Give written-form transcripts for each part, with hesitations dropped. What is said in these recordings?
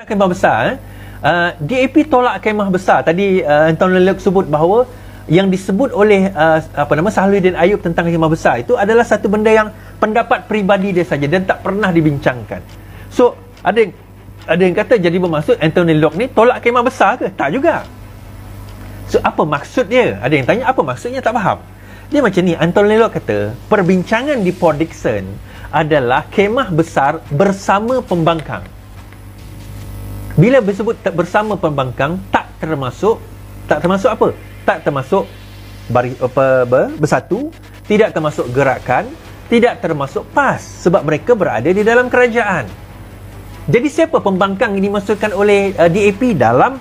Kemah besar, DAP tolak kemah besar. Tadi Anton Lelok sebut bahawa yang disebut oleh Sahluddin Ayub tentang kemah besar itu adalah satu benda yang pendapat peribadi dia saja dan tak pernah dibincangkan. So ada yang kata jadi bermaksud Anthony Locke ni tolak kemah besar ke? Tak juga. So apa maksud dia? Ada yang tanya apa maksudnya, tak faham. Dia macam ni, Anthony Locke kata perbincangan di Port Dickson adalah kemah besar bersama pembangkang. Bila disebut bersama pembangkang, tak termasuk apa? Tak termasuk bersatu, tidak termasuk gerakan, tidak termasuk PAS sebab mereka berada di dalam kerajaan. Jadi siapa pembangkang yang dimaksudkan oleh DAP dalam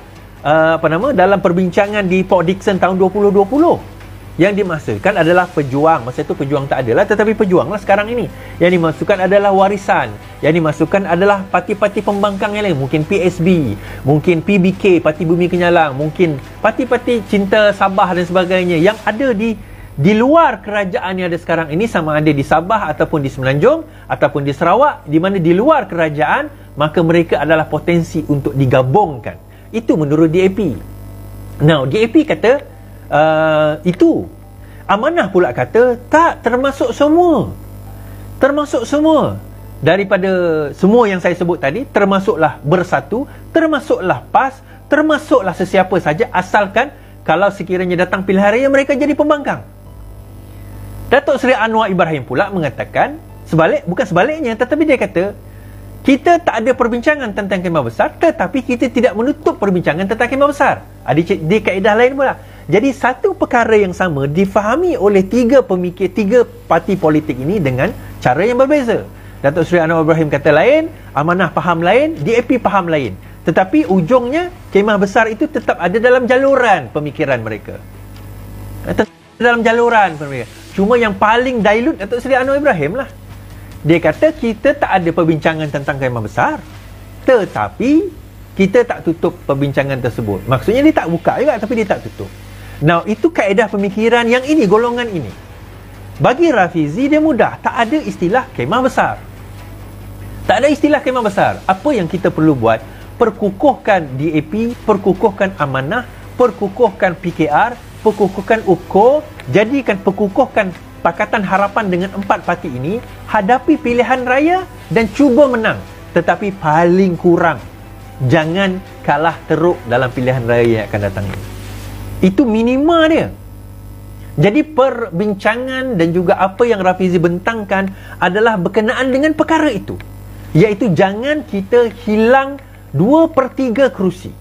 dalam perbincangan di Port Dickson tahun 2020? Yang dimaksudkan adalah pejuang. Masa itu pejuang tak adalah, tetapi pejuanglah sekarang ini. Yang dimaksudkan adalah warisan. Yang dimaksudkan adalah parti-parti pembangkang yang lain. Mungkin PSB, mungkin PBK, Parti Bumi Kenyalang, mungkin parti-parti Cinta Sabah dan sebagainya yang ada di luar kerajaan yang ada sekarang ini, sama ada di Sabah ataupun di Semenanjung ataupun di Sarawak, di mana di luar kerajaan, maka mereka adalah potensi untuk digabungkan. Itu menurut DAP. Now, DAP kata itu. Amanah pula kata tak, termasuk semua. Termasuk semua. Daripada semua yang saya sebut tadi, termasuklah bersatu, termasuklah PAS, termasuklah sesiapa saja, asalkan kalau sekiranya datang pilihan raya mereka jadi pembangkang. Datuk Seri Anwar Ibrahim pula mengatakan bukan sebaliknya, tetapi dia kata kita tak ada perbincangan tentang kemah besar, tetapi kita tidak menutup perbincangan tentang kemah besar. Di kaedah lain pula. Jadi satu perkara yang sama difahami oleh tiga parti politik ini dengan cara yang berbeza. Datuk Seri Anwar Ibrahim kata lain, Amanah faham lain, DAP faham lain. Tetapi ujungnya kemah besar itu tetap ada dalam jaluran pemikiran mereka. Dalam jaluran mereka. Cuma yang paling dilute Datuk Seri Anwar Ibrahim lah. Dia kata kita tak ada perbincangan tentang kemah besar, tetapi kita tak tutup perbincangan tersebut. Maksudnya dia tak buka juga, tapi dia tak tutup. Now, itu kaedah pemikiran yang ini, golongan ini. Bagi Rafizi dia mudah, tak ada istilah kemah besar. Tak ada istilah kemah besar. Apa yang kita perlu buat? Perkukuhkan DAP, perkukuhkan Amanah, perkukuhkan PKR, perkukuhkan UPKO, perkukuhkan Pakatan Harapan dengan 4 parti ini, hadapi pilihan raya dan cuba menang. Tetapi paling kurang, jangan kalah teruk dalam pilihan raya yang akan datang ini. Itu minima dia. Jadi perbincangan dan juga apa yang Rafizi bentangkan adalah berkenaan dengan perkara itu, iaitu jangan kita hilang 2/3 kerusi.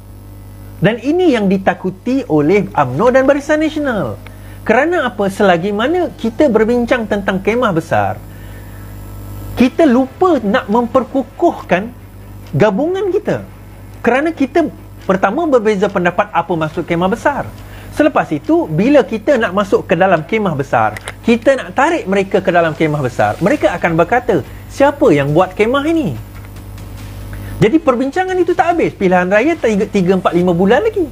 Dan ini yang ditakuti oleh UMNO dan Barisan Nasional. Kerana apa? Selagi mana kita berbincang tentang kemah besar, kita lupa nak memperkukuhkan gabungan kita. Kerana kita pertama berbeza pendapat apa maksud kemah besar. Selepas itu, bila kita nak masuk ke dalam kemah besar, kita nak tarik mereka ke dalam kemah besar, mereka akan berkata, siapa yang buat kemah ini? Jadi perbincangan itu tak habis. Pilihan raya 3, 4, 5 bulan lagi.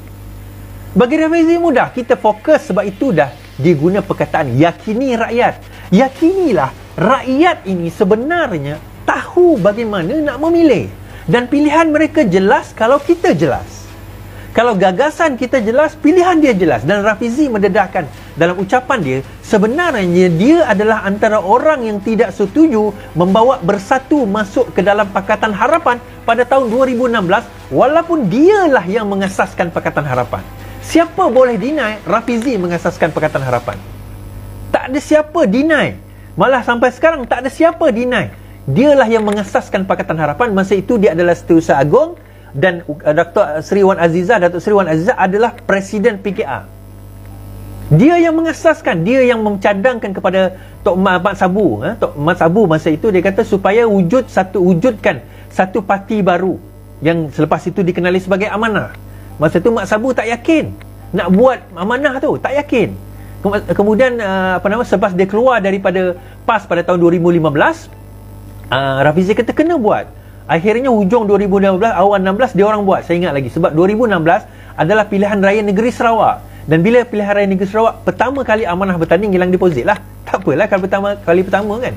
Bagi Rafizi mudah, kita fokus, sebab itu dah diguna perkataan yakini rakyat. Yakinilah rakyat ini sebenarnya tahu bagaimana nak memilih. Dan pilihan mereka jelas kalau kita jelas. Kalau gagasan kita jelas, pilihan dia jelas. Dan Rafizi mendedahkan dalam ucapan dia, sebenarnya dia adalah antara orang yang tidak setuju membawa Bersatu masuk ke dalam Pakatan Harapan pada tahun 2016, walaupun dialah yang mengasaskan Pakatan Harapan. Siapa boleh deny Rafizi mengasaskan Pakatan Harapan? Tak ada siapa deny. Malah sampai sekarang tak ada siapa deny. Dialah yang mengasaskan Pakatan Harapan. Masa itu dia adalah Setiausaha Agong dan Datuk Seri Wan Azizah adalah Presiden PKR. Dia yang mengasaskan, dia yang mencadangkan kepada Tok Mat Sabu. Tok Mat Sabu masa itu dia kata supaya wujudkan satu parti baru yang selepas itu dikenali sebagai Amanah. Masa tu Mat Sabu tak yakin nak buat Amanah tu, tak yakin. Kemudian selepas dia keluar daripada PAS pada tahun 2015, Rafizi kata kena buat. Akhirnya hujung 2015, awal 16 dia orang buat. Saya ingat lagi sebab 2016 adalah pilihan raya negeri Sarawak. Dan bila pilihan raya negeri Sarawak pertama kali Amanah bertanding, hilang deposit lah. Tak apalah kalau pertama kan.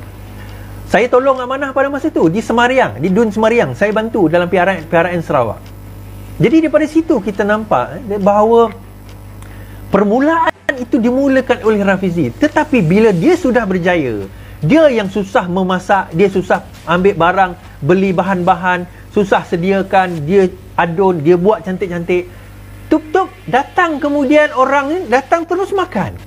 Saya tolong amanah pada masa itu di Semariang, di Dun Semariang. Saya bantu dalam PRN Sarawak. Jadi daripada situ kita nampak bahawa permulaan itu dimulakan oleh Rafizi. Tetapi bila dia sudah berjaya, dia yang susah memasak, dia susah ambil barang, beli bahan-bahan, susah sediakan, dia adun, dia buat cantik-cantik. Tuk-tuk datang, kemudian orang ni datang terus makan.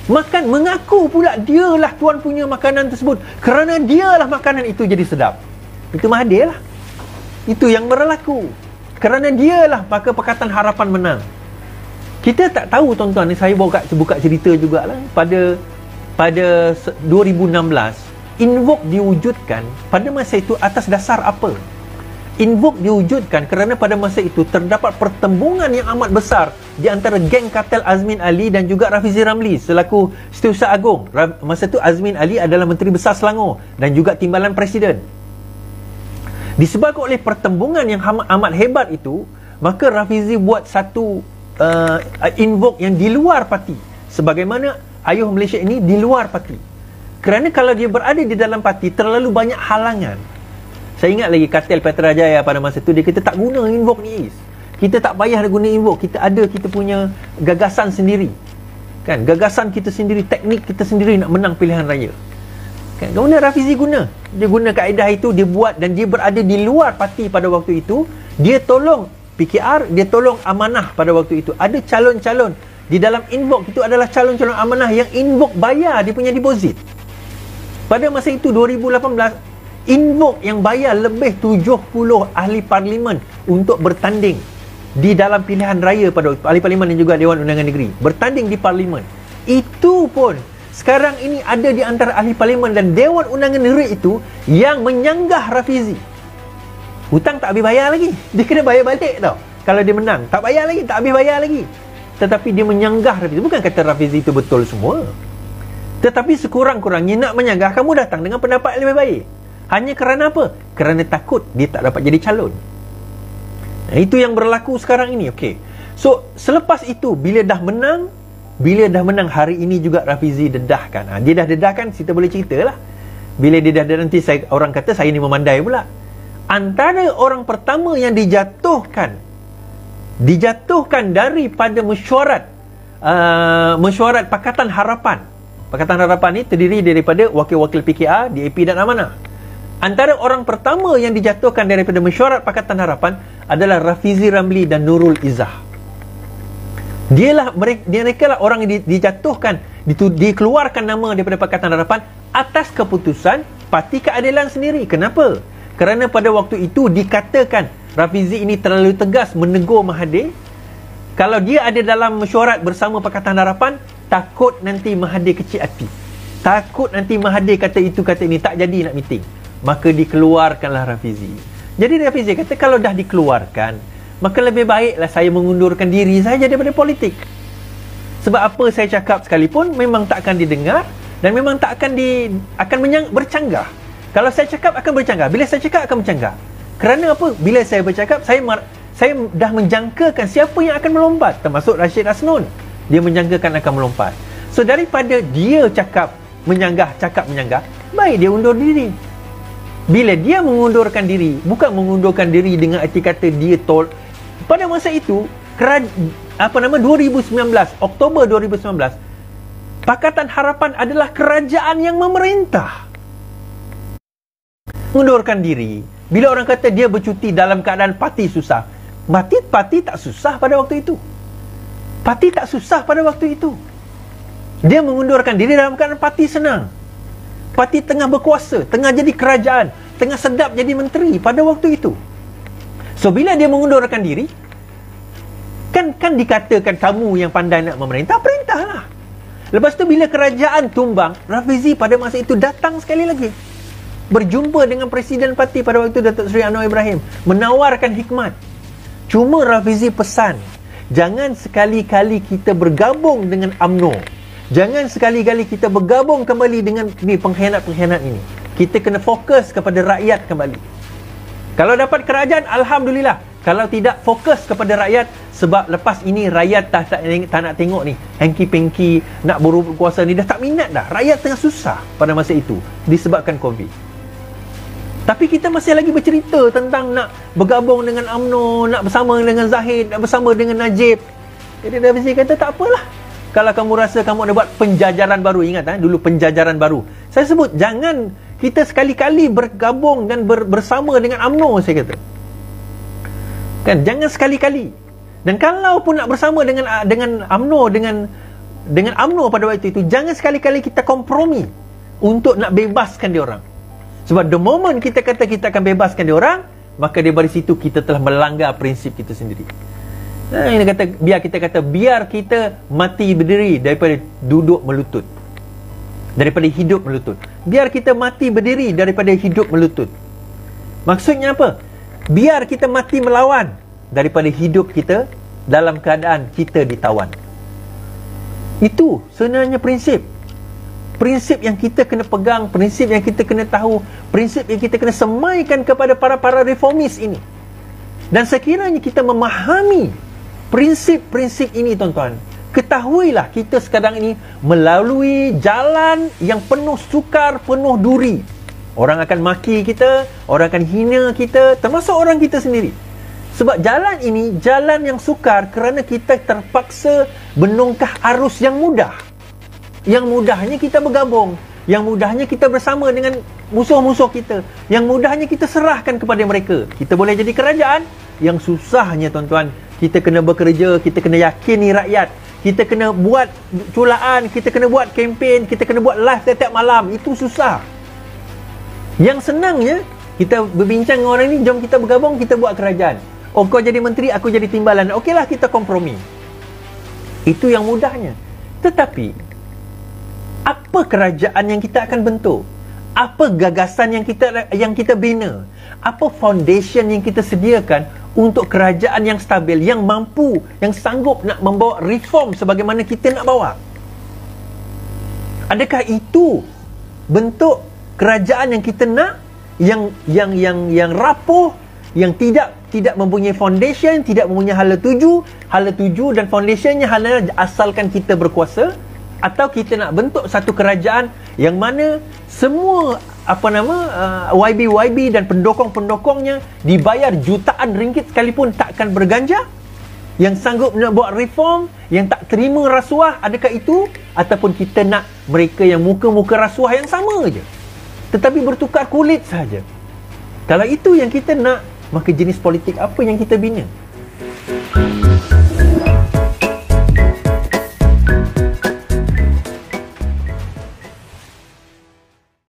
Makan, mengaku pula dialah tuan punya makanan tersebut. Kerana dialah makanan itu jadi sedap. Itu Mahathir lah. Itu yang berlaku. Kerana dialah, maka Pakatan Harapan menang. Kita tak tahu tuan-tuan ni, saya buka cerita jugalah. Pada 2016, Invoke diwujudkan pada masa itu atas dasar apa? Invoke diwujudkan kerana pada masa itu terdapat pertembungan yang amat besar di antara geng kartel Azmin Ali dan juga Rafizi Ramli selaku Setiausaha Agong. Masa itu Azmin Ali adalah Menteri Besar Selangor dan juga Timbalan Presiden. Disebabkan oleh pertembungan yang amat hebat itu, maka Rafizi buat satu Invoke yang di luar parti. Sebagaimana Ayuh Malaysia ini di luar parti. Kerana kalau dia berada di dalam parti, terlalu banyak halangan. Saya ingat lagi kartel Petrajaya pada masa itu, dia kata tak guna Invoke ni. Kita tak payah guna Invoke. Kita punya gagasan sendiri. Kan? Gagasan kita sendiri, teknik kita sendiri nak menang pilihan raya. Kan? Kemudian Rafizi guna. Dia guna kaedah itu, dia buat dan dia berada di luar parti pada waktu itu. Dia tolong PKR, dia tolong amanah pada waktu itu. Ada calon-calon di dalam Invoke itu adalah calon-calon amanah yang Invoke bayar dia punya deposit. Pada masa itu 2018, Invoke yang bayar lebih 70 ahli parlimen untuk bertanding di dalam pilihan raya pada ahli parlimen dan juga Dewan Undangan Negeri. Bertanding di parlimen. Itu pun sekarang ini ada di antara ahli parlimen dan Dewan Undangan Negeri itu yang menyanggah Rafizi. Hutang tak habis bayar lagi. Dia kena bayar balik tau. Kalau dia menang, tak bayar lagi, tak habis bayar lagi. Tetapi dia menyanggah Rafizi. Bukan kata Rafizi itu betul semua. Tetapi sekurang-kurangnya nak menyanggah, kamu datang dengan pendapat yang lebih baik. Hanya kerana apa? Kerana takut dia tak dapat jadi calon. Itu yang berlaku sekarang ini. Okey. So, selepas itu, bila dah menang hari ini juga Rafizi dedahkan. Dia dah dedahkan, kita boleh ceritalah. Bila dia dah nanti orang kata saya ni memandai pula. Antara orang pertama yang dijatuhkan daripada mesyuarat Pakatan Harapan. Pakatan Harapan ni terdiri daripada wakil-wakil PKR, DAP dan Amanah. Antara orang pertama yang dijatuhkan daripada mesyuarat Pakatan Harapan adalah Rafizi Ramli dan Nurul Izzah. Mereka lah orang yang dijatuhkan, dikeluarkan nama daripada Pakatan Harapan atas keputusan Parti Keadilan sendiri. Kenapa? Kerana pada waktu itu dikatakan Rafizi ini terlalu tegas menegur Mahathir. Kalau dia ada dalam mesyuarat bersama Pakatan Harapan, takut nanti Mahathir kecil hati. Takut nanti Mahathir kata itu kata ini, tak jadi nak meeting. Maka dikeluarkanlah Rafizi. Jadi Rafizi kata kalau dah dikeluarkan, maka lebih baiklah saya mengundurkan diri saja daripada politik. Sebab apa saya cakap sekalipun memang tak akan didengar dan memang tak akan bercanggah. Kalau saya cakap akan bercanggah. Bila saya cakap akan bercanggah. Kerana apa? Bila saya bercakap, saya dah menjangkakan siapa yang akan melompat, termasuk Rashid Asnun. Dia menjangkakan akan melompat. So daripada dia cakap menyanggah, baik dia undur diri. Bila dia mengundurkan diri, bukan mengundurkan diri dengan arti kata dia pada masa itu 2019, Oktober 2019, Pakatan Harapan adalah kerajaan yang memerintah. Mengundurkan diri. Bila orang kata dia bercuti dalam keadaan parti susah, parti tak susah pada waktu itu. Parti tak susah pada waktu itu. Dia mengundurkan diri dalam keadaan parti senang. Parti tengah berkuasa, tengah jadi kerajaan, tengah sedap jadi menteri pada waktu itu. So bila dia mengundurkan diri, kan dikatakan kamu yang pandai nak memerintah, perintahlah. Lepas tu bila kerajaan tumbang, Rafizi pada masa itu datang sekali lagi, berjumpa dengan Presiden Parti pada waktu Datuk Seri Anwar Ibrahim, menawarkan hikmat. Cuma Rafizi pesan, jangan sekali-kali kita bergabung dengan UMNO. Jangan sekali-kali kita bergabung kembali dengan pengkhianat-pengkhianat ini. Kita kena fokus kepada rakyat kembali. Kalau dapat kerajaan, Alhamdulillah. Kalau tidak, fokus kepada rakyat. Sebab lepas ini rakyat tak nak tengok ni hengki-pengki nak berkuasa ni. Dah tak minat dah. Rakyat tengah susah pada masa itu disebabkan COVID. Tapi kita masih lagi bercerita tentang nak bergabung dengan UMNO, nak bersama dengan Zahid, nak bersama dengan Najib. Jadi David Zee kata tak apalah. Kalau kamu rasa kamu nak buat penjajaran baru, ingat dulu penjajaran baru. Saya sebut jangan kita sekali-kali bergabung dan bersama dengan UMNO, saya kata. Kan, jangan sekali-kali. Dan kalau pun nak bersama dengan UMNO, dengan UMNO pada waktu itu, jangan sekali-kali kita kompromi untuk nak bebaskan dia orang. Sebab the moment kita kata kita akan bebaskan dia orang, maka dari situ kita telah melanggar prinsip kita sendiri. Ini kata, biar kita mati berdiri daripada duduk melutut, daripada hidup melutut. Biar kita mati berdiri daripada hidup melutut. Maksudnya apa? Biar kita mati melawan daripada hidup kita dalam keadaan kita ditawan. Itu sebenarnya prinsip. Prinsip yang kita kena pegang, prinsip yang kita kena tahu, prinsip yang kita kena semaikan kepada para reformis ini. Dan sekiranya kita memahami prinsip-prinsip ini, tuan-tuan, ketahuilah kita sekarang ini melalui jalan yang penuh sukar, penuh duri. Orang akan maki kita, orang akan hina kita, termasuk orang kita sendiri. Sebab jalan ini jalan yang sukar kerana kita terpaksa menongkah arus yang mudah. Yang mudahnya kita bergabung, yang mudahnya kita bersama dengan musuh-musuh kita, yang mudahnya kita serahkan kepada mereka. Kita boleh jadi kerajaan. Yang susahnya, tuan-tuan, kita kena bekerja, kita kena yakini rakyat, kita kena buat culaan, kita kena buat kempen, kita kena buat live setiap malam. Itu susah. Yang senangnya, kita berbincang dengan orang ni, jom kita bergabung, kita buat kerajaan. Oh, kau jadi menteri, aku jadi timbalan. Okeylah, kita kompromi. Itu yang mudahnya. Tetapi, apa kerajaan yang kita akan bentuk? Apa gagasan yang kita bina? Apa foundation yang kita sediakan untuk kerajaan yang stabil, yang mampu, yang sanggup nak membawa reform sebagaimana kita nak bawa? Adakah itu bentuk kerajaan yang kita nak, yang rapuh, yang tidak mempunyai foundation, tidak mempunyai hala tuju dan foundationnya hanya asalkan kita berkuasa? Atau kita nak bentuk satu kerajaan yang mana semua YB dan pendokong-pendokongnya dibayar jutaan ringgit sekalipun takkan berganja, yang sanggup nak buat reform, yang tak terima rasuah? Adakah itu? Ataupun kita nak mereka yang muka-muka rasuah yang sama je, tetapi bertukar kulit saja? Kalau itu yang kita nak, maka jenis politik apa yang kita bina?